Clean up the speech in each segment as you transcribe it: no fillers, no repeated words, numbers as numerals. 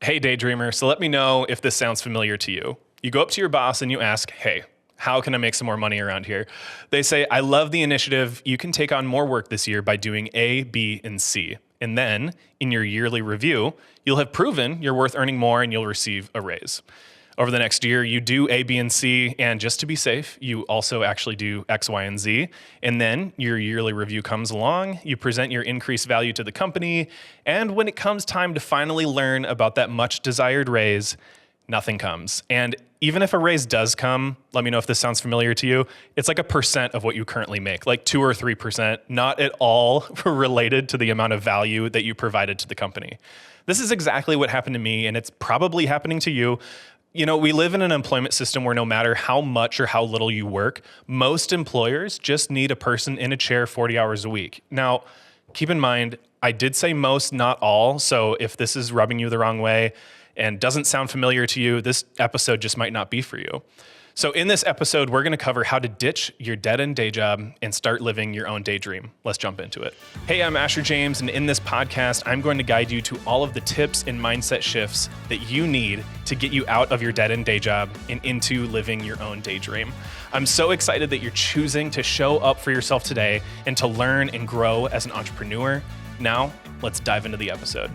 Hey, daydreamer. So let me know if this sounds familiar to you. You go up to your boss and you ask, hey, how can I make some more money around here? They say, I love the initiative. You can take on more work this year by doing A, B, and C. And then in your yearly review, you'll have proven you're worth earning more and you'll receive a raise. Over the next year, you do A, B, and C, and just to be safe, you also actually do X, Y, and Z. And then your yearly review comes along, you present your increased value to the company, and when it comes time to finally learn about that much desired raise, nothing comes. And even if a raise does come, let me know if this sounds familiar to you, it's like a percent of what you currently make, like 2 or 3%, not at all related to the amount of value that you provided to the company. This is exactly what happened to me, and it's probably happening to you. You know, we live in an employment system where no matter how much or how little you work, most employers just need a person in a chair 40 hours a week. Now, keep in mind, I did say most, not all. So if this is rubbing you the wrong way and doesn't sound familiar to you, this episode just might not be for you. So in this episode, we're gonna cover how to ditch your dead-end day job and start living your own daydream. Let's jump into it. Hey, I'm Asher James, and in this podcast, I'm going to guide you to all of the tips and mindset shifts that you need to get you out of your dead-end day job and into living your own daydream. I'm so excited that you're choosing to show up for yourself today and to learn and grow as an entrepreneur. Now, let's dive into the episode.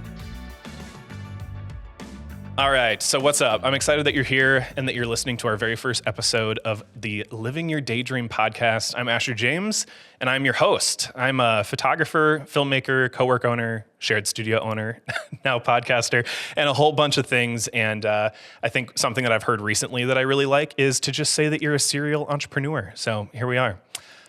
All right, so what's up? I'm excited that you're here and that you're listening to our very first episode of the Living Your Daydream podcast. I'm Asher James, and I'm your host. I'm a photographer, filmmaker, co-work owner, shared studio owner, now podcaster, and a whole bunch of things. And I think something that I've heard recently that I really like is to just say that you're a serial entrepreneur. So here we are.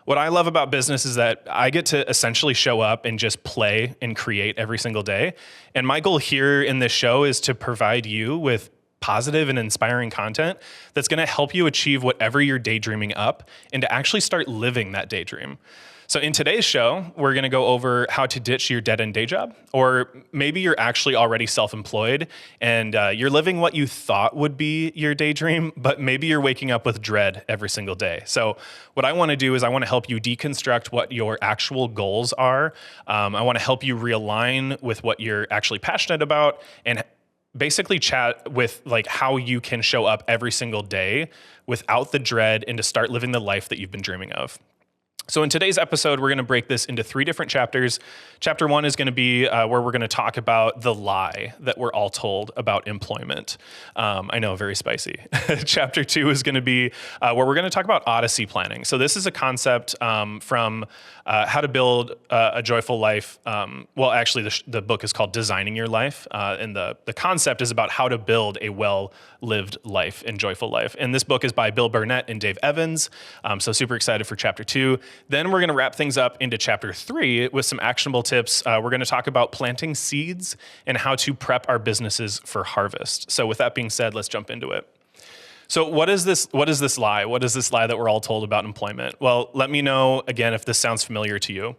What I love about business is that I get to essentially show up and just play and create every single day. And my goal here in this show is to provide you with positive and inspiring content that's going to help you achieve whatever you're daydreaming up and to actually start living that daydream. So in today's show, we're going to go over how to ditch your dead-end day job, or maybe you're actually already self-employed and you're living what you thought would be your daydream, but maybe you're waking up with dread every single day. So what I want to do is I want to help you deconstruct what your actual goals are. I want to help you realign with what you're actually passionate about and basically chat with like how you can show up every single day without the dread and to start living the life that you've been dreaming of. So in today's episode, we're going to break this into 3 different chapters. Chapter 1 is going to be where we're going to talk about the lie that we're all told about employment. I know, very spicy. Chapter 2 is going to be where we're going to talk about Odyssey planning. So this is a concept from How to Build a Joyful Life. Well, actually, the book is called Designing Your Life. And the concept is about how to build a well-lived life and joyful life. And this book is by Bill Burnett and Dave Evans. So super excited for Chapter 2. Then we're going to wrap things up into Chapter 3 with some actionable tips. We're going to talk about planting seeds and how to prep our businesses for harvest. So with that being said, let's jump into it. So what is this lie? What is this lie that we're all told about employment? Well, let me know, again, if this sounds familiar to you.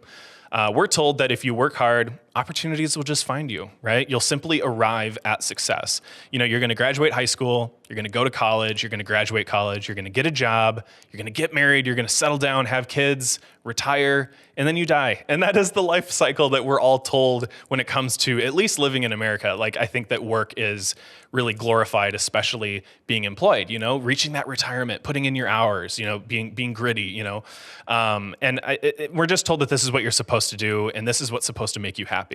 We're told that if you work hard, opportunities will just find you, right? You'll simply arrive at success. You know, you're going to graduate high school, you're going to go to college, you're going to graduate college, you're going to get a job, you're going to get married, you're going to settle down, have kids, retire, and then you die. And that is the life cycle that we're all told when it comes to at least living in America. Like, I think that work is really glorified, especially being employed, you know, reaching that retirement, putting in your hours, you know, being gritty, you know. We're just told that this is what you're supposed to do, and this is what's supposed to make you happy.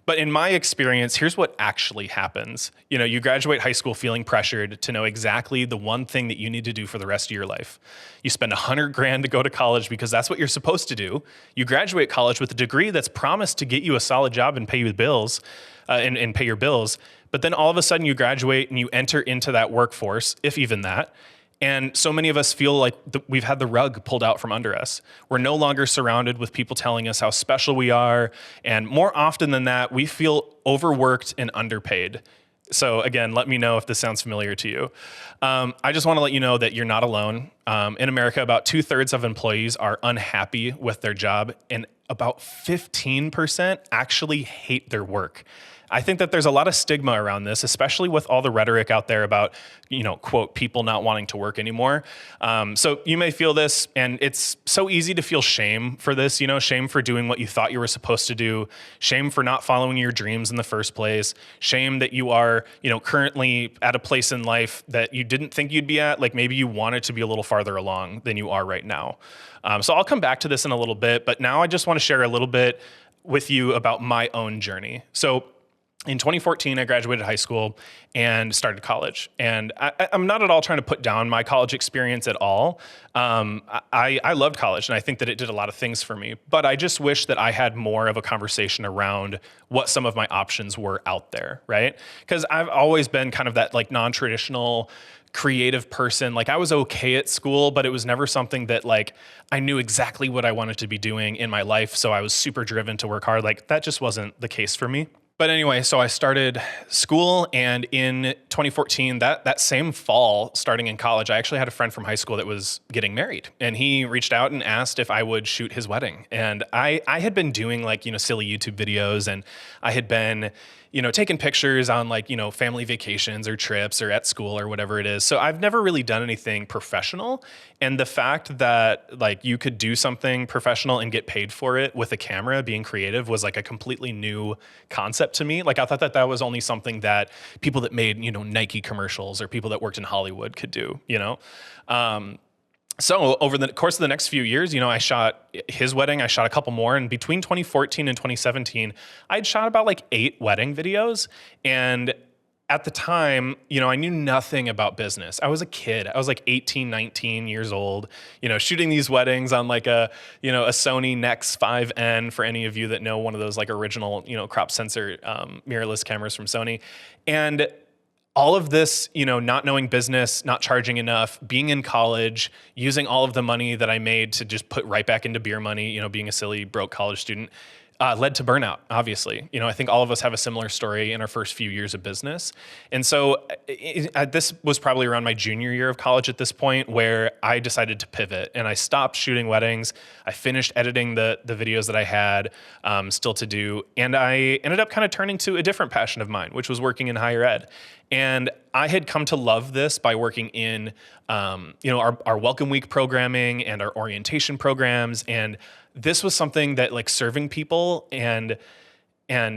But in my experience, here's what actually happens. You know, you graduate high school feeling pressured to know exactly the one thing that you need to do for the rest of your life. You spend $100,000 to go to college because that's what you're supposed to do. You graduate college with a degree that's promised to get you a solid job and pay you the bills, and pay your bills. But then all of a sudden you graduate and you enter into that workforce, if even that. And so many of us feel like we've had the rug pulled out from under us. We're no longer surrounded with people telling us how special we are. And more often than that, we feel overworked and underpaid. So again, let me know if this sounds familiar to you. I just want to let you know that you're not alone. In America, about 2/3 of employees are unhappy with their job, and about 15% actually hate their work. I think that there's a lot of stigma around this, especially with all the rhetoric out there about, quote, people not wanting to work anymore. So you may feel this, and it's so easy to feel shame for this, shame for doing what you thought you were supposed to do, shame for not following your dreams in the first place, shame that you are, currently at a place in life that you didn't think you'd be at. Like maybe you wanted to be a little farther along than you are right now. So I'll come back to this in a little bit, but now I just want to share a little bit with you about my own journey. So in 2014, I graduated high school and started college. And I'm not at all trying to put down my college experience at all. I loved college, and I think that it did a lot of things for me. But I just wish that I had more of a conversation around what some of my options were out there, right? Because I've always been kind of that like non-traditional creative person. Like I was okay at school, but it was never something that like I knew exactly what I wanted to be doing in my life. So I was super driven to work hard. Like that just wasn't the case for me. But anyway, so I started school, and in 2014, that same fall, starting in college, I actually had a friend from high school that was getting married, and he reached out and asked if I would shoot his wedding. And I had been doing like, silly YouTube videos, and I had been, taking pictures on like, family vacations or trips or at school or whatever it is. So I've never really done anything professional. And the fact that like you could do something professional and get paid for it with a camera, being creative, was like a completely new concept to me. Like I thought that was only something that people that made, Nike commercials or people that worked in Hollywood could do, So over the course of the next few years, I shot his wedding, I shot a couple more. And between 2014 and 2017, I'd shot about like 8 wedding videos. And at the time, I knew nothing about business. I was a kid. I was like 18, 19 years old, shooting these weddings on like a Sony Nex 5N, for any of you that know, one of those like original, crop sensor mirrorless cameras from Sony. And all of this, not knowing business, not charging enough, being in college, using all of the money that I made to just put right back into beer money, being a silly, broke college student, led to burnout, obviously. I think all of us have a similar story in our first few years of business. And so this was probably around my junior year of college at this point, where I decided to pivot and I stopped shooting weddings. I finished editing the videos that I had still to do. And I ended up kind of turning to a different passion of mine, which was working in higher ed. And I had come to love this by working in, our Welcome Week programming and our orientation programs. And this was something that like serving people and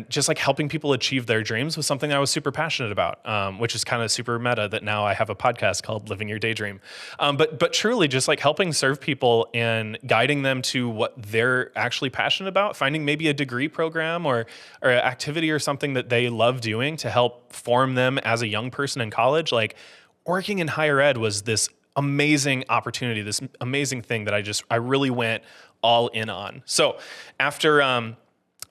just like helping people achieve their dreams was something I was super passionate about, which is kind of super meta that now I have a podcast called Living Your Daydream. But truly just like helping serve people and guiding them to what they're actually passionate about, finding maybe a degree program or an activity or something that they love doing to help form them as a young person in college. Like working in higher ed was this amazing opportunity, this amazing thing that I really went all in on. So after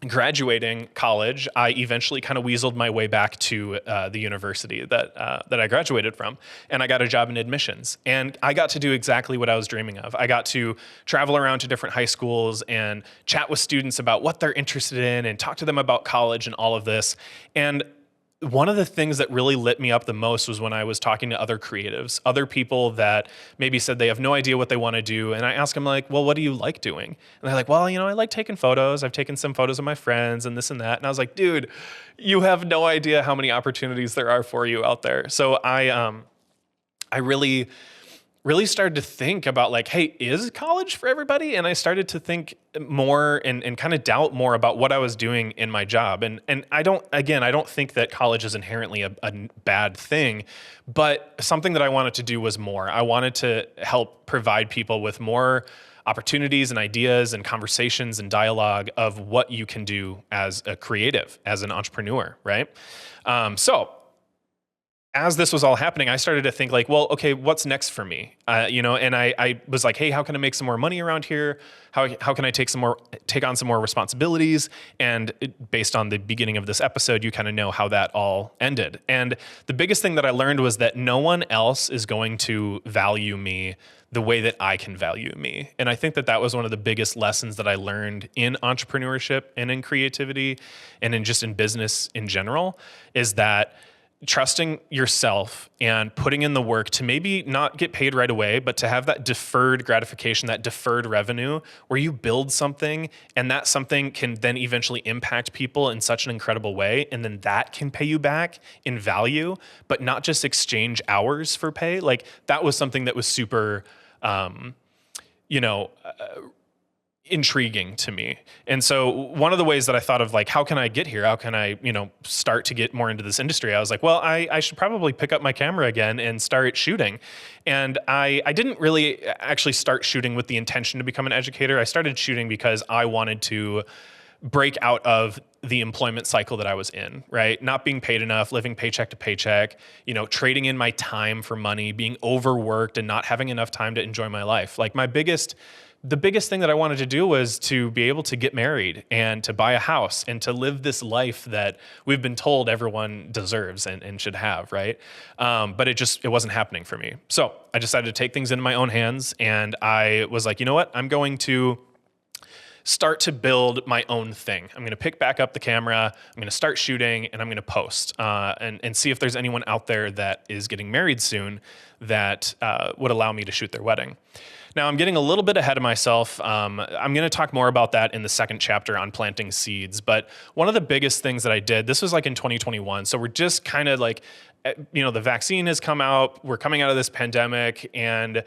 graduating college, I eventually kind of weaseled my way back to the university that I graduated from, and I got a job in admissions. And I got to do exactly what I was dreaming of. I got to travel around to different high schools and chat with students about what they're interested in and talk to them about college and all of this. And one of the things that really lit me up the most was when I was talking to other creatives, other people that maybe said they have no idea what they want to do. And I asked them like, well, what do you like doing? And they're like, well, I like taking photos. I've taken some photos of my friends and this and that. And I was like, dude, you have no idea how many opportunities there are for you out there. So I really started to think about like, hey, is college for everybody? And I started to think more and kind of doubt more about what I was doing in my job. And I don't think that college is inherently a bad thing, but something that I wanted to do was more. I wanted to help provide people with more opportunities and ideas and conversations and dialogue of what you can do as a creative, as an entrepreneur, right? So as this was all happening, I started to think like, well, okay, what's next for me? And I was like, hey, how can I make some more money around here? How can I take on some more responsibilities? And based on the beginning of this episode, you kind of know how that all ended. And the biggest thing that I learned was that no one else is going to value me the way that I can value me. And I think that was one of the biggest lessons that I learned in entrepreneurship and in creativity and in business in general, is that trusting yourself and putting in the work to maybe not get paid right away, but to have that deferred gratification, that deferred revenue where you build something and that something can then eventually impact people in such an incredible way. And then that can pay you back in value, but not just exchange hours for pay. Like that was something that was super, intriguing to me. And so one of the ways that I thought of like, how can I get here? How can I, start to get more into this industry? I was like, well, I should probably pick up my camera again and start shooting. And I didn't really actually start shooting with the intention to become an educator. I started shooting because I wanted to break out of the employment cycle that I was in, right? Not being paid enough, living paycheck to paycheck, trading in my time for money, being overworked and not having enough time to enjoy my life. Like the biggest thing that I wanted to do was to be able to get married and to buy a house and to live this life that we've been told everyone deserves and should have, right? But it wasn't happening for me. So I decided to take things into my own hands, and I was like, you know what? I'm going to start to build my own thing. I'm going to pick back up the camera. I'm going to start shooting, and I'm going to post and see if there's anyone out there that is getting married soon that would allow me to shoot their wedding. Now, I'm getting a little bit ahead of myself. I'm going to talk more about that in the second chapter on planting seeds. But one of the biggest things that I did, this was like in 2021. So we're just kind of like, the vaccine has come out. We're coming out of this pandemic, and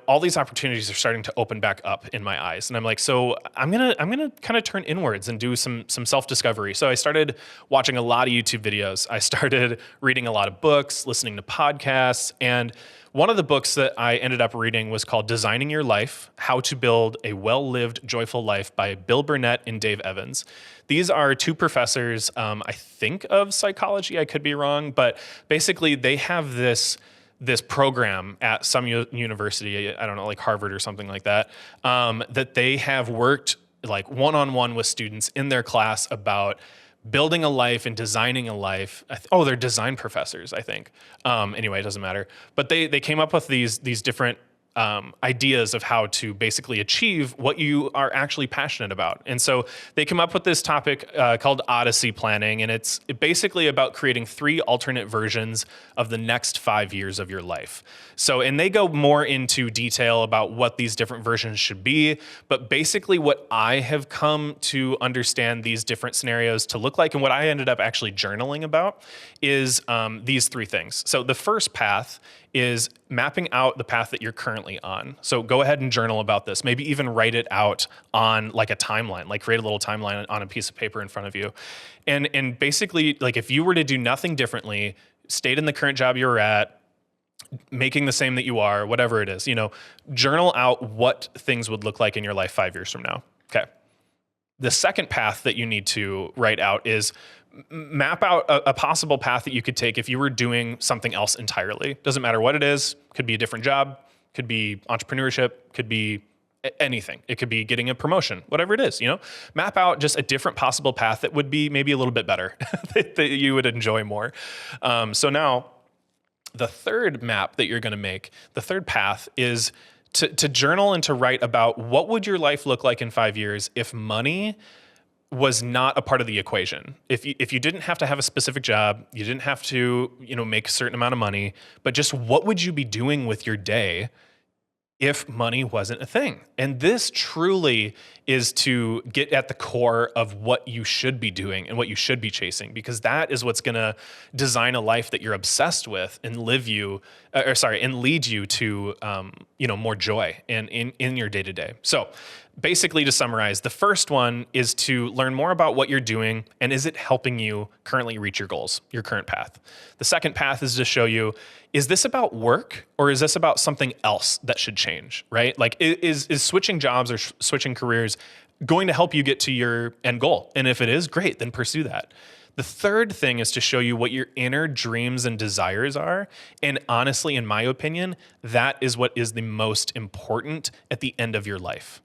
all these opportunities are starting to open back up in my eyes. And I'm like, so I'm gonna kind of turn inwards and do some self-discovery. So I started watching a lot of YouTube videos. I started reading a lot of books, listening to podcasts, and one of the books that I ended up reading was called Designing Your Life: How to Build a Well-Lived, Joyful Life by Bill Burnett and Dave Evans. These are two professors, I think of psychology, I could be wrong, but basically they have this program at some university, I don't know, like Harvard or something like that, that they have worked like one-on-one with students in their class about building a life and designing a life. They're design professors, I think. Anyway, it doesn't matter. But they came up with these different ideas of how to basically achieve what you are actually passionate about. And so they come up with this topic called Odyssey planning, and it's basically about creating 3 alternate versions of the next 5 years of your life. So, and they go more into detail about what these different versions should be, but basically what I have come to understand these different scenarios to look like, and what I ended up actually journaling about, is these 3 things. So the first path is mapping out the path that you're currently on. So go ahead and journal about this. Maybe even write it out on like a timeline, like create a little timeline on a piece of paper in front of you. And basically, like if you were to do nothing differently, stayed in the current job you were at, making the same that you are, whatever it is, journal out what things would look like in your life 5 years from now. Okay. The second path that you need to write out is map out a possible path that you could take if you were doing something else entirely. Doesn't matter what it is. Could be a different job, could be entrepreneurship, could be anything. It could be getting a promotion, whatever it is, map out just a different possible path that would be maybe a little bit better, that you would enjoy more. So now the third map that you're going to make, the third path, is to journal and to write about what would your life look like in 5 years if money was not a part of the equation. If you didn't have to have a specific job, you didn't have to, make a certain amount of money, but just what would you be doing with your day if money wasn't a thing? And this truly is to get at the core of what you should be doing and what you should be chasing, because that is what's going to design a life that you're obsessed with and lead you to, more joy and in your day to day. So basically, to summarize, the first one is to learn more about what you're doing and is it helping you currently reach your goals, your current path. The second path is to show you, is this about work or is this about something else that should change, right? Like is switching jobs or switching careers going to help you get to your end goal? And if it is, great, then pursue that. The third thing is to show you what your inner dreams and desires are. And honestly, in my opinion, that is what is the most important at the end of your life.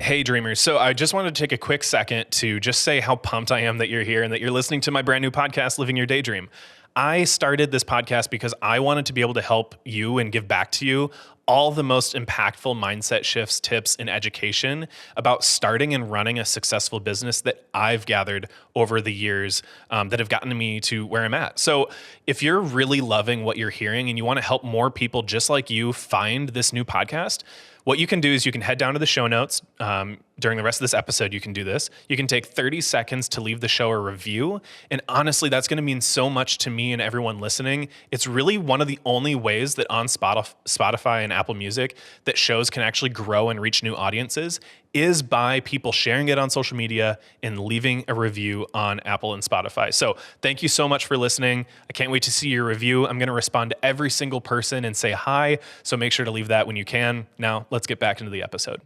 Hey dreamers. So I just wanted to take a quick second to just say how pumped I am that you're here and that you're listening to my brand new podcast, Living Your Daydream. I started this podcast because I wanted to be able to help you and give back to you all the most impactful mindset shifts, tips, and education about starting and running a successful business that I've gathered over the years that have gotten me to where I'm at. So if you're really loving what you're hearing and you want to help more people just like you find this new podcast, what you can do is you can head down to the show notes. During the rest of this episode, you can do this. You can take 30 seconds to leave the show a review. And honestly, that's going to mean so much to me and everyone listening. It's really one of the only ways that on Spotify and Apple Music that shows can actually grow and reach new audiences is by people sharing it on social media and leaving a review on Apple and Spotify. So thank you so much for listening. I can't wait to see your review. I'm going to respond to every single person and say hi. So make sure to leave that when you can. Now let's get back into the episode.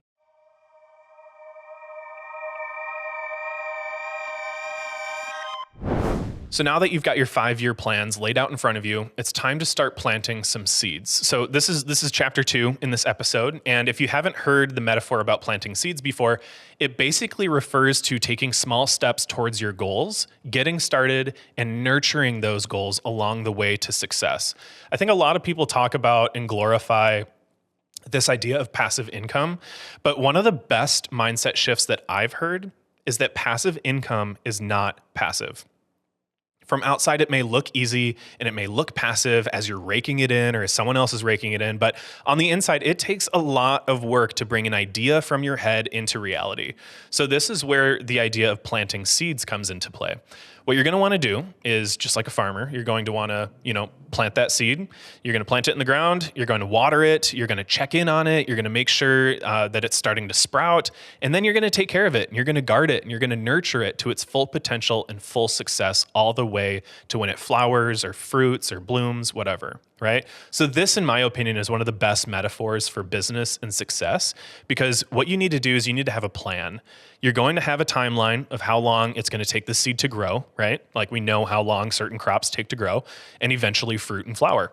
So now that you've got your 5-year plans laid out in front of you, it's time to start planting some seeds. So this is chapter 2 in this episode. And if you haven't heard the metaphor about planting seeds before, it basically refers to taking small steps towards your goals, getting started, and nurturing those goals along the way to success. I think a lot of people talk about and glorify this idea of passive income, but one of the best mindset shifts that I've heard is that passive income is not passive. From outside, it may look easy and it may look passive as you're raking it in or as someone else is raking it in. But on the inside, it takes a lot of work to bring an idea from your head into reality. So this is where the idea of planting seeds comes into play. What you're going to want to do is, just like a farmer, you're going to want to, plant that seed. You're going to plant it in the ground. You're going to water it. You're going to check in on it. You're going to make sure that it's starting to sprout. And then you're going to take care of it. And you're going to guard it. And you're going to nurture it to its full potential and full success all the way to when it flowers or fruits or blooms, whatever. Right? So this, in my opinion, is one of the best metaphors for business and success, because what you need to do is you need to have a plan. You're going to have a timeline of how long it's going to take the seed to grow, right? Like we know how long certain crops take to grow and eventually fruit and flower.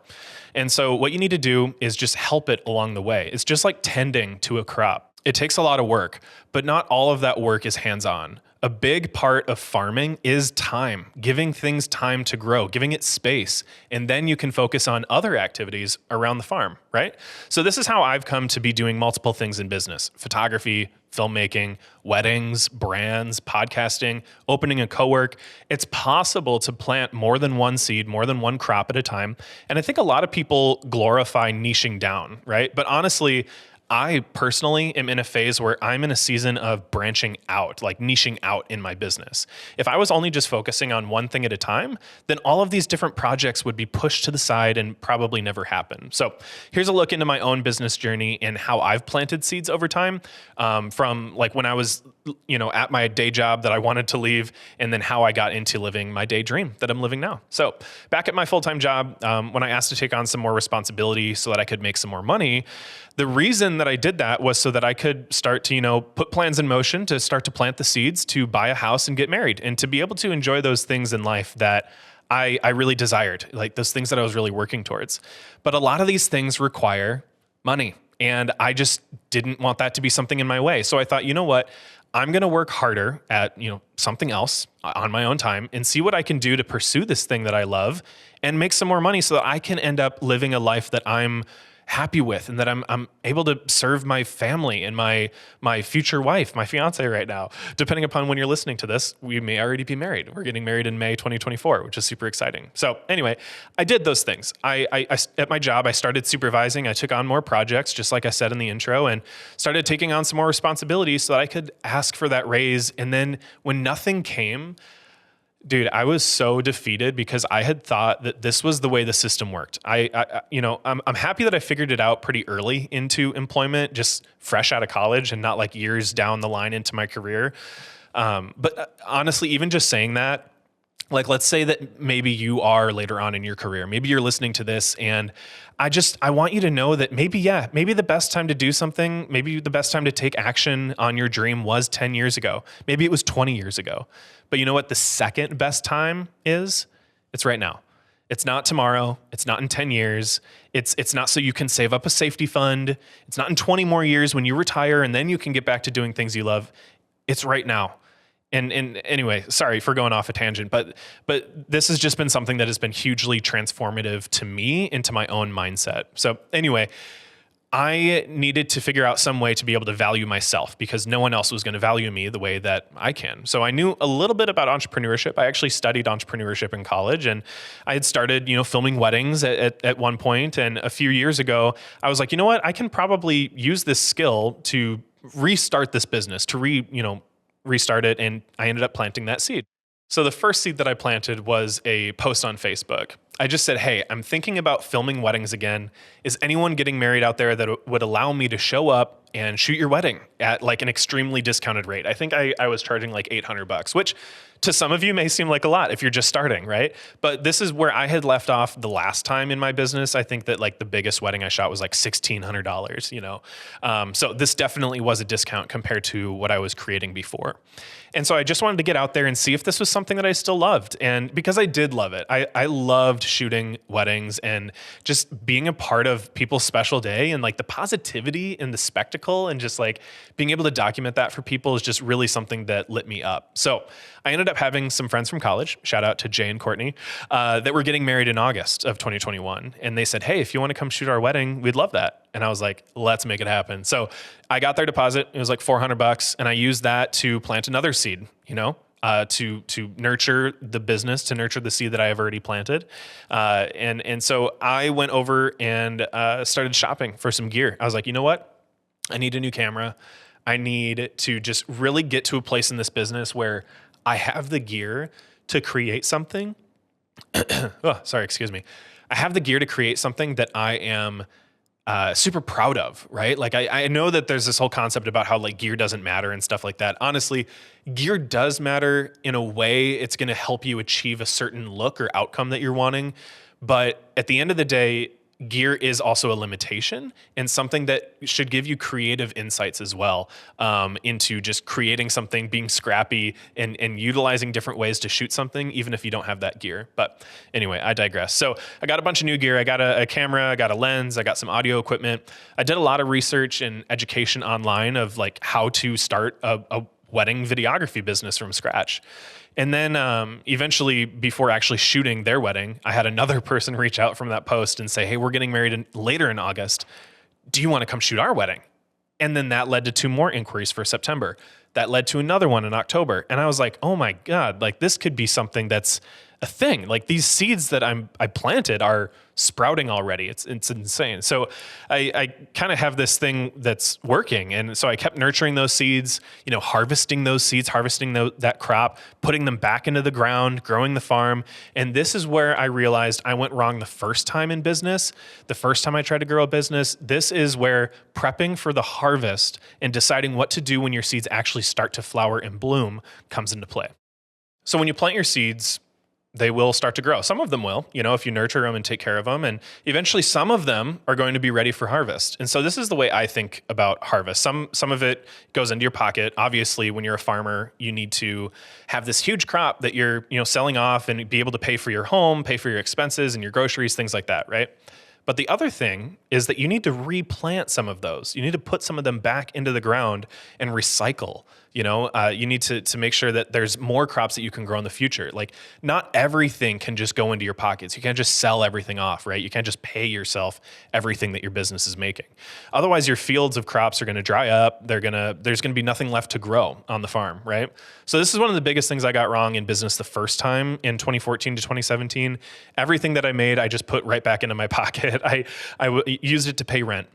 And so what you need to do is just help it along the way. It's just like tending to a crop. It takes a lot of work, but not all of that work is hands-on. A big part of farming is time, giving things time to grow, giving it space, and then you can focus on other activities around the farm, right? So this is how I've come to be doing multiple things in business: photography, filmmaking, weddings, brands, podcasting, opening a co-work. It's possible to plant more than one seed, more than one crop at a time. And I think a lot of people glorify niching down, right? But honestly, I personally am in a phase where I'm in a season of branching out, like niching out in my business. If I was only just focusing on one thing at a time, then all of these different projects would be pushed to the side and probably never happen. So here's a look into my own business journey and how I've planted seeds over time, from like when I was, at my day job that I wanted to leave, and then how I got into living my daydream that I'm living now. So back at my full-time job, when I asked to take on some more responsibility so that I could make some more money, the reason that I did that was so that I could start to, put plans in motion to start to plant the seeds to buy a house and get married and to be able to enjoy those things in life that I really desired, like those things that I was really working towards. But a lot of these things require money, and I just didn't want that to be something in my way. So I thought, you know what? I'm going to work harder at, something else on my own time and see what I can do to pursue this thing that I love and make some more money so that I can end up living a life that I'm happy with and that I'm able to serve my family and my future wife, my fiance right now. Depending upon when you're listening to this, we may already be married. We're getting married in May 2024, which is super exciting. So anyway, I did those things. I at my job, I started supervising. I took on more projects, just like I said in the intro, and started taking on some more responsibilities so that I could ask for that raise. And then when nothing came, dude, I was so defeated because I had thought that this was the way the system worked. I'm happy that I figured it out pretty early into employment, just fresh out of college and not like years down the line into my career. But honestly, even just saying that, like, let's say that maybe you are later on in your career, maybe you're listening to this, and I want you to know that maybe the best time to do something, maybe the best time to take action on your dream was 10 years ago. Maybe it was 20 years ago. But you know what the second best time is? It's right now. It's not tomorrow. It's not in 10 years. It's not so you can save up a safety fund. It's not in 20 more years when you retire and then you can get back to doing things you love. It's right now. And anyway, sorry for going off a tangent, but this has just been something that has been hugely transformative to me into my own mindset. So anyway, I needed to figure out some way to be able to value myself because no one else was going to value me the way that I can. So I knew a little bit about entrepreneurship. I actually studied entrepreneurship in college, and I had started, filming weddings at one point. And a few years ago, I was like, you know what? I can probably use this skill to restart this business, to restart it. And I ended up planting that seed. So the first seed that I planted was a post on Facebook. I just said, hey, I'm thinking about filming weddings again. Is anyone getting married out there that would allow me to show up and shoot your wedding at like an extremely discounted rate? I think I was charging like $800, which to some of you may seem like a lot if you're just starting, right? But this is where I had left off the last time in my business. I think that like the biggest wedding I shot was like $1,600, So this definitely was a discount compared to what I was creating before. And so I just wanted to get out there and see if this was something that I still loved. And because I did love it, I loved shooting weddings and just being a part of people's special day, and like the positivity and the spectacle and just like being able to document that for people is just really something that lit me up. So I ended up having some friends from college, shout out to Jay and Courtney, that were getting married in August of 2021. And they said, hey, if you want to come shoot our wedding, we'd love that. And I was like, let's make it happen. So I got their deposit. It was like $400. And I used that to plant another seed, to nurture the business, to nurture the seed that I have already planted. And so I went over and started shopping for some gear. I was like, you know what? I need a new camera. I need to just really get to a place in this business where I have the gear to create something. Excuse me. I have the gear to create something that I am super proud of, right? Like I know that there's this whole concept about how like gear doesn't matter and stuff like that. Honestly, gear does matter in a way. It's going to help you achieve a certain look or outcome that you're wanting. But at the end of the day, gear is also a limitation and something that should give you creative insights as well, into just creating something, being scrappy and utilizing different ways to shoot something, even if you don't have that gear. But anyway, I digress. So I got a bunch of new gear. I got a camera, I got a lens, I got some audio equipment. I did a lot of research and education online of like how to start a wedding videography business from scratch. And then eventually, before actually shooting their wedding, I had another person reach out from that post and say, hey, we're getting married later in August. Do you want to come shoot our wedding? And then that led to 2 more inquiries for September. That led to another one in October. And I was like, oh my God, like this could be something that's a thing. Like these seeds that I planted are sprouting already. It's insane. So I kind of have this thing that's working. And so I kept nurturing those seeds, harvesting those seeds, harvesting that crop, putting them back into the ground, growing the farm. And this is where I realized I went wrong the first time in business. The first time I tried to grow a business, this is where prepping for the harvest and deciding what to do when your seeds actually start to flower and bloom comes into play. So when you plant your seeds, they will start to grow. Some of them will, if you nurture them and take care of them. And eventually some of them are going to be ready for harvest. And so this is the way I think about harvest. Some of it goes into your pocket. Obviously, when you're a farmer, you need to have this huge crop that you're, selling off and be able to pay for your home, pay for your expenses and your groceries, things like that, right? But the other thing is that you need to replant some of those. You need to put some of them back into the ground and recycle. You need to make sure that there's more crops that you can grow in the future. Like not everything can just go into your pockets. You can't just sell everything off, right? You can't just pay yourself everything that your business is making. Otherwise, your fields of crops are going to dry up. There's going to be nothing left to grow on the farm, right? So this is one of the biggest things I got wrong in business the first time in 2014 to 2017. Everything that I made, I just put right back into my pocket. I used it to pay rent.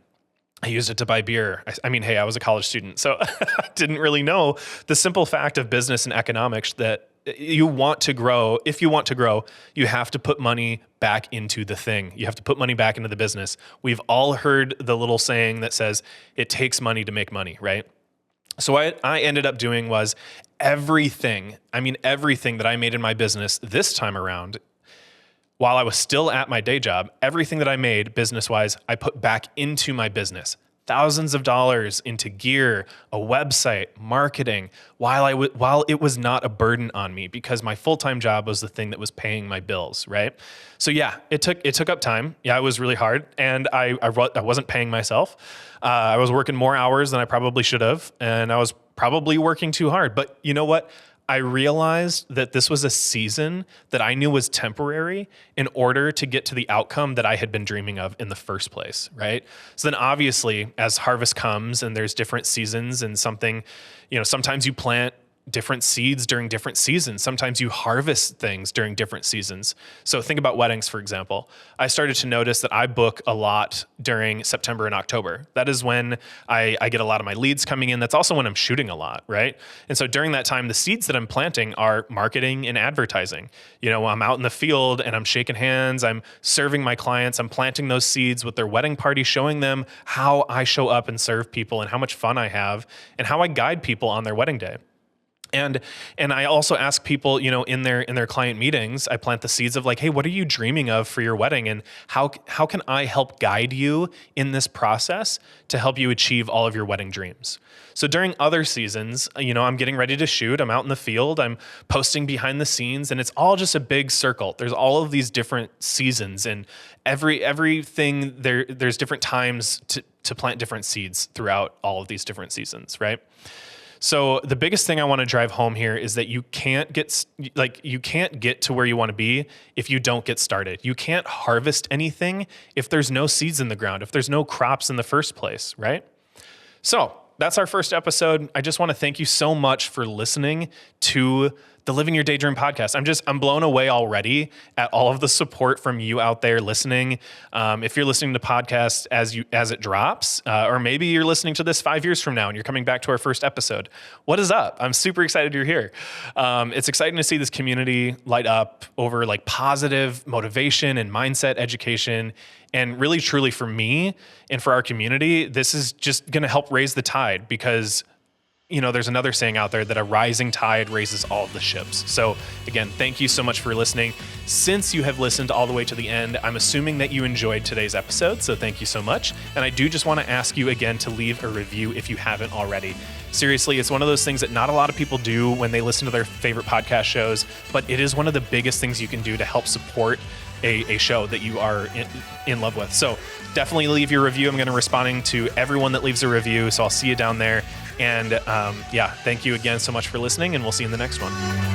I used it to buy beer. Hey, I was a college student, so I didn't really know the simple fact of business and economics that you want to grow. If you want to grow, you have to put money back into the thing. You have to put money back into the business. We've all heard the little saying that says it takes money to make money, right? So what I ended up doing was everything that I made in my business this time around, while I was still at my day job, everything that I made business-wise, I put back into my business. Thousands of dollars into gear, a website, marketing, while it was not a burden on me because my full-time job was the thing that was paying my bills, right? So yeah, it took up time. Yeah, it was really hard, and I wasn't paying myself. I was working more hours than I probably should have, and I was probably working too hard. But you know what? I realized that this was a season that I knew was temporary in order to get to the outcome that I had been dreaming of in the first place, right? So then obviously as harvest comes and there's different seasons and something, sometimes you plant different seeds during different seasons. Sometimes you harvest things during different seasons. So think about weddings, for example. I started to notice that I book a lot during September and October. That is when I get a lot of my leads coming in. That's also when I'm shooting a lot, right? And so during that time, the seeds that I'm planting are marketing and advertising. I'm out in the field and I'm shaking hands, I'm serving my clients, I'm planting those seeds with their wedding party, showing them how I show up and serve people and how much fun I have and how I guide people on their wedding day. And I also ask people, in their client meetings, I plant the seeds of like, hey, what are you dreaming of for your wedding? And how can I help guide you in this process to help you achieve all of your wedding dreams? So during other seasons, I'm getting ready to shoot, I'm out in the field, I'm posting behind the scenes, and it's all just a big circle. There's all of these different seasons, and everything there's different times to plant different seeds throughout all of these different seasons, right? So the biggest thing I want to drive home here is that you can't get to where you want to be if you don't get started. You can't harvest anything if there's no seeds in the ground, if there's no crops in the first place, right? So that's our first episode. I just want to thank you so much for listening to the Living Your Daydream podcast. I'm blown away already at all of the support from you out there listening. If you're listening to podcasts as it drops, or maybe you're listening to this 5 years from now and you're coming back to our first episode, what is up? I'm super excited you're here. It's exciting to see this community light up over like positive motivation and mindset education. And really, truly for me and for our community, this is just going to help raise the tide because there's another saying out there that a rising tide raises all of the ships. So again, thank you so much for listening. Since you have listened all the way to the end, I'm assuming that you enjoyed today's episode. So thank you so much. And I do just want to ask you again to leave a review if you haven't already. Seriously, it's one of those things that not a lot of people do when they listen to their favorite podcast shows, but it is one of the biggest things you can do to help support a show that you are in love with. So definitely leave your review. I'm going to be responding to everyone that leaves a review. So I'll see you down there. And thank you again so much for listening, and we'll see you in the next one.